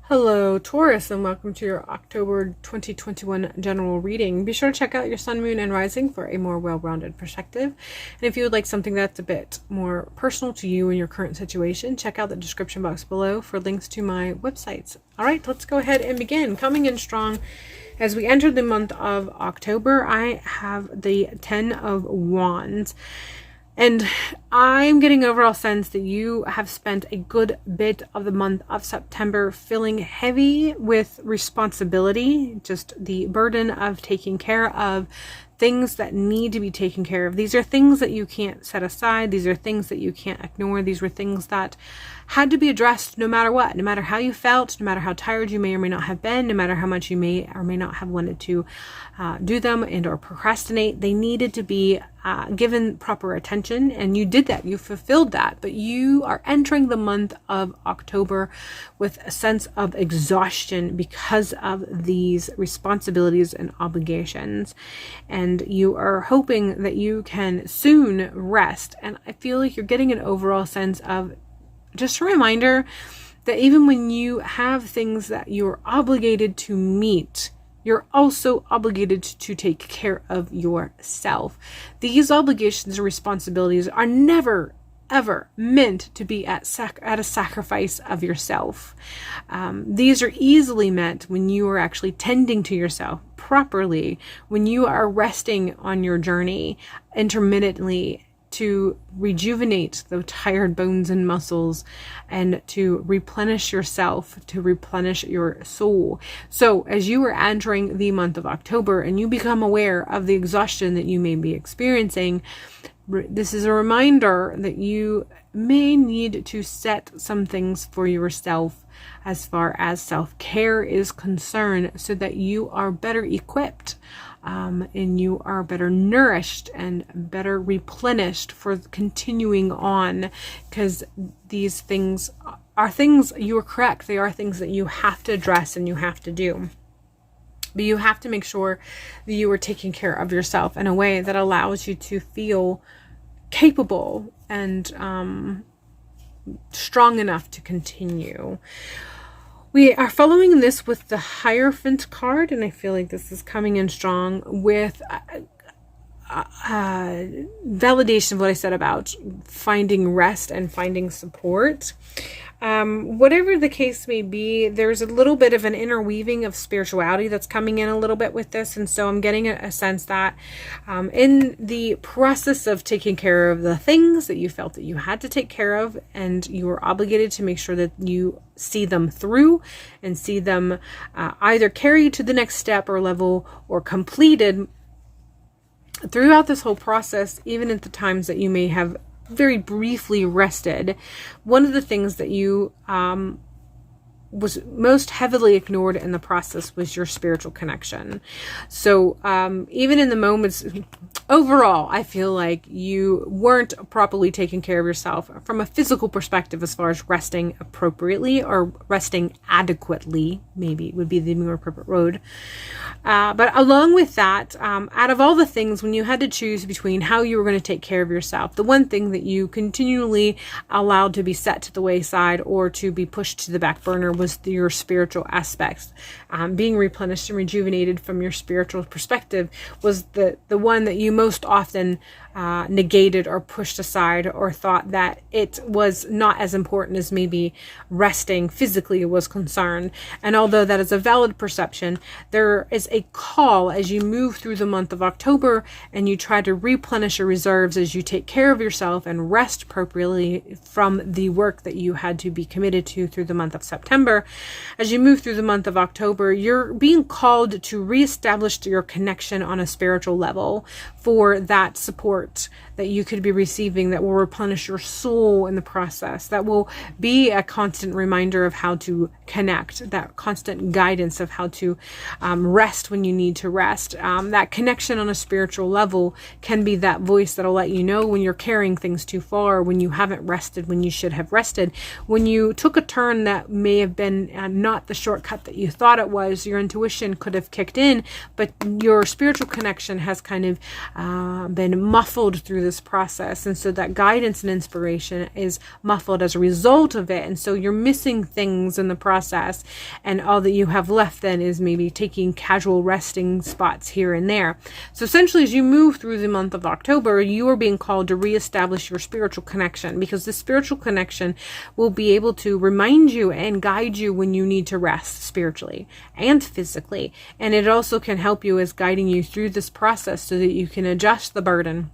Hello, Taurus, and welcome to your October 2021 general reading. Be sure to check out your sun, moon, and rising for a more well-rounded perspective. And if you would like something that's a bit more personal to you and your current situation, check out the description box below for links to my websites. All right, let's go ahead and begin. Coming in strong as we enter the month of October, I have the 10 of Wands. And I'm getting an overall sense that you have spent a good bit of the month of September feeling heavy with responsibility, just the burden of taking care of things that need to be taken care of. These are things that you can't set aside. These are things that you can't ignore. These were things that had to be addressed no matter what, no matter how you felt, no matter how tired you may or may not have been, no matter how much you may or may not have wanted to do them and or procrastinate. They needed to be given proper attention, and you did that. You fulfilled that, but you are entering the month of October with a sense of exhaustion because of these responsibilities and obligations, and you are hoping that you can soon rest. And I feel like you're getting an overall sense of just a reminder that even when you have things that you're obligated to meet, you're also obligated to take care of yourself. These obligations and responsibilities are never, ever meant to be at a sacrifice of yourself. These are easily met when you are actually tending to yourself properly, when you are resting on your journey intermittently to rejuvenate the tired bones and muscles and to replenish yourself, to replenish your soul. So as you are entering the month of October and you become aware of the exhaustion that you may be experiencing, this is a reminder that you may need to set some things for yourself as far as self-care is concerned, so that you are better equipped and you are better nourished and better replenished for continuing on, because these things are things, you are correct, they are things that you have to address and you have to do. But you have to make sure that you are taking care of yourself in a way that allows you to feel capable and strong enough to continue. We are following this with the Hierophant card, and I feel like this is coming in strong with validation of what I said about finding rest and finding support. Whatever the case may be, there's a little bit of an interweaving of spirituality that's coming in a little bit with this. And so I'm getting a sense that in the process of taking care of the things that you felt that you had to take care of, and you were obligated to make sure that you see them through and see them either carried to the next step or level or completed throughout this whole process, even at the times that you may have very briefly rested. One of the things that you was most heavily ignored in the process was your spiritual connection. So even in the moments, overall, I feel like you weren't properly taking care of yourself from a physical perspective as far as resting appropriately or resting adequately, maybe would be the more appropriate word. But along with that, out of all the things, when you had to choose between how you were going to take care of yourself, the one thing that you continually allowed to be set to the wayside or to be pushed to the back burner was your spiritual aspects. Being replenished and rejuvenated from your spiritual perspective was the one that you most often negated or pushed aside, or thought that it was not as important as maybe resting physically was concerned. And although that is a valid perception, there is a call as you move through the month of October and you try to replenish your reserves as you take care of yourself and rest appropriately from the work that you had to be committed to through the month of September. As you move through the month of October, you're being called to reestablish your connection on a spiritual level for that support that you could be receiving, that will replenish your soul in the process, that will be a constant reminder of how to connect, that constant guidance of how to rest when you need to rest. That connection on a spiritual level can be that voice that'll let you know when you're carrying things too far, when you haven't rested when you should have rested, when you took a turn that may have been not the shortcut that you thought it was. Your intuition could have kicked in, but your spiritual connection has kind of been muffled muffled through this process. And so that guidance and inspiration is muffled as a result of it. And so you're missing things in the process. And all that you have left then is maybe taking casual resting spots here and there. So essentially, as you move through the month of October, you are being called to reestablish your spiritual connection, because the spiritual connection will be able to remind you and guide you when you need to rest spiritually and physically. And it also can help you as guiding you through this process so that you can adjust the burden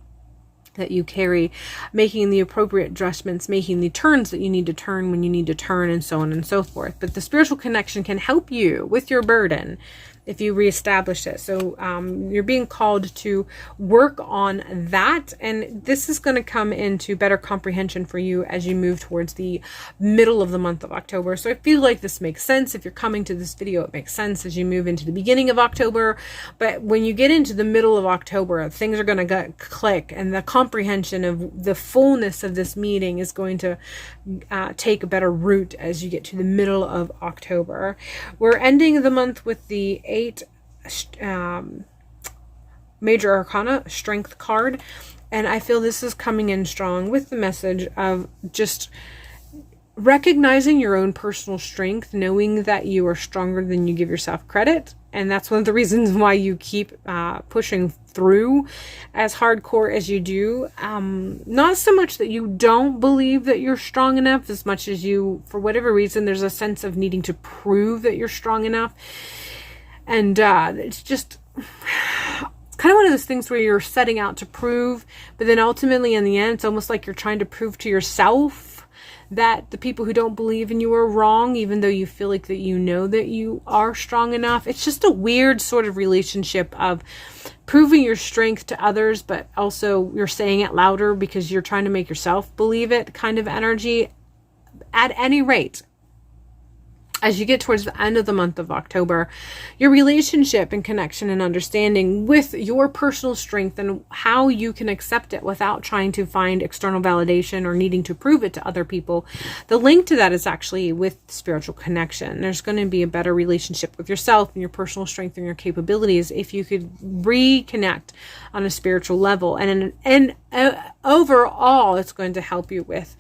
that you carry, making the appropriate adjustments, making the turns that you need to turn when you need to turn, and so on and so forth. But the spiritual connection can help you with your burden if you reestablish it. So you're being called to work on that. And this is going to come into better comprehension for you as you move towards the middle of the month of October. So I feel like this makes sense. If you're coming to this video, it makes sense as you move into the beginning of October. But when you get into the middle of October, things are going to click, and the comprehension of the fullness of this meeting is going to take a better root as you get to the middle of October. We're ending the month with the 8 major arcana strength card, and I feel this is coming in strong with the message of just recognizing your own personal strength, knowing that you are stronger than you give yourself credit. And that's one of the reasons why you keep pushing through as hardcore as you do. Not so much that you don't believe that you're strong enough, as much as you, for whatever reason, there's a sense of needing to prove that you're strong enough. And it's just kind of one of those things where you're setting out to prove, but then ultimately in the end, it's almost like you're trying to prove to yourself that the people who don't believe in you are wrong, even though you feel like that you know that you are strong enough. It's just a weird sort of relationship of proving your strength to others, but also you're saying it louder because you're trying to make yourself believe it kind of energy. At any rate, as you get towards the end of the month of October, your relationship and connection and understanding with your personal strength and how you can accept it without trying to find external validation or needing to prove it to other people. The link to that is actually with spiritual connection. There's going to be a better relationship with yourself and your personal strength and your capabilities if you could reconnect on a spiritual level. And overall, it's going to help you with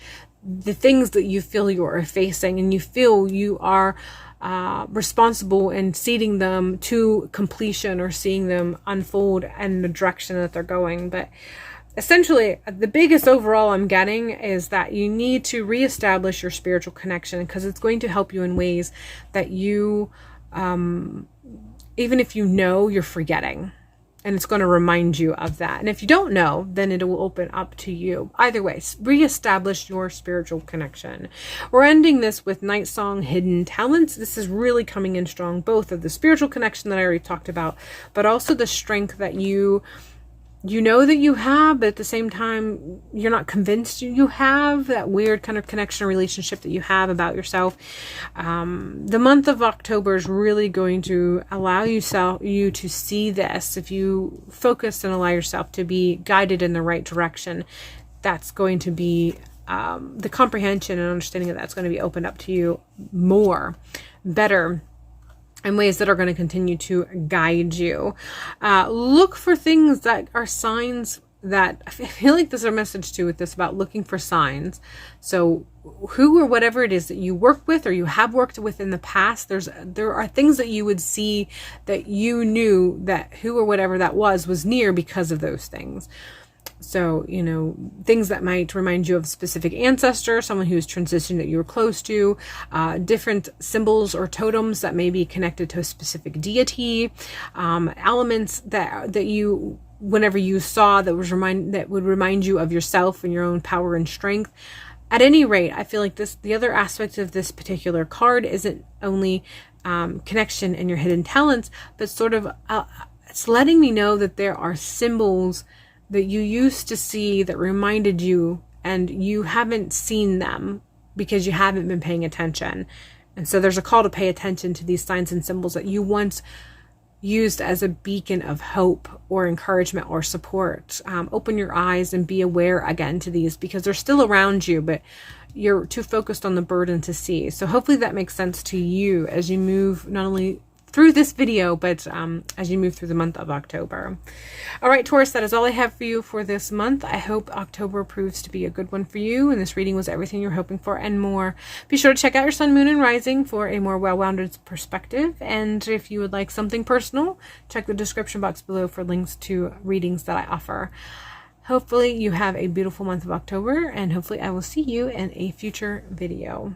the things that you feel you are facing, and you feel you are responsible in seeding them to completion or seeing them unfold in the direction that they're going. But essentially, the biggest overall I'm getting is that you need to reestablish your spiritual connection, because it's going to help you in ways that you, even if you know, you're forgetting. And it's going to remind you of that. And if you don't know, then it will open up to you. Either way, reestablish your spiritual connection. We're ending this with Night Song, Hidden Talents. This is really coming in strong, both of the spiritual connection that I already talked about, but also the strength that you know that you have, but at the same time, you're not convinced you have, that weird kind of connection or relationship that you have about yourself. The month of October is really going to allow you to see this. If you focus and allow yourself to be guided in the right direction, that's going to be the comprehension and understanding of that's going to be opened up to you more, better, in ways that are going to continue to guide you. Look for things that are signs that, I feel like there's a message too with this about looking for signs. So who or whatever it is that you work with or you have worked with in the past, there are things that you would see that you knew that who or whatever that was near because of those things. So, things that might remind you of a specific ancestor, someone who's transitioned that you were close to, different symbols or totems that may be connected to a specific deity, elements that you, whenever you saw, that would remind you of yourself and your own power and strength. At any rate, I feel like the other aspect of this particular card isn't only connection and your hidden talents, but sort of it's letting me know that there are symbols that you used to see that reminded you, and you haven't seen them because you haven't been paying attention. And so there's a call to pay attention to these signs and symbols that you once used as a beacon of hope or encouragement or support. Open your eyes and be aware again to these, because they're still around you, but you're too focused on the burden to see. So hopefully that makes sense to you as you move not only through this video, but as you move through the month of October. All right, Taurus, that is all I have for you for this month. I hope October proves to be a good one for you, and this reading was everything you're hoping for and more. Be sure to check out your sun, moon, and rising for a more well-rounded perspective. And if you would like something personal, check the description box below for links to readings that I offer. Hopefully you have a beautiful month of October, and hopefully I will see you in a future video.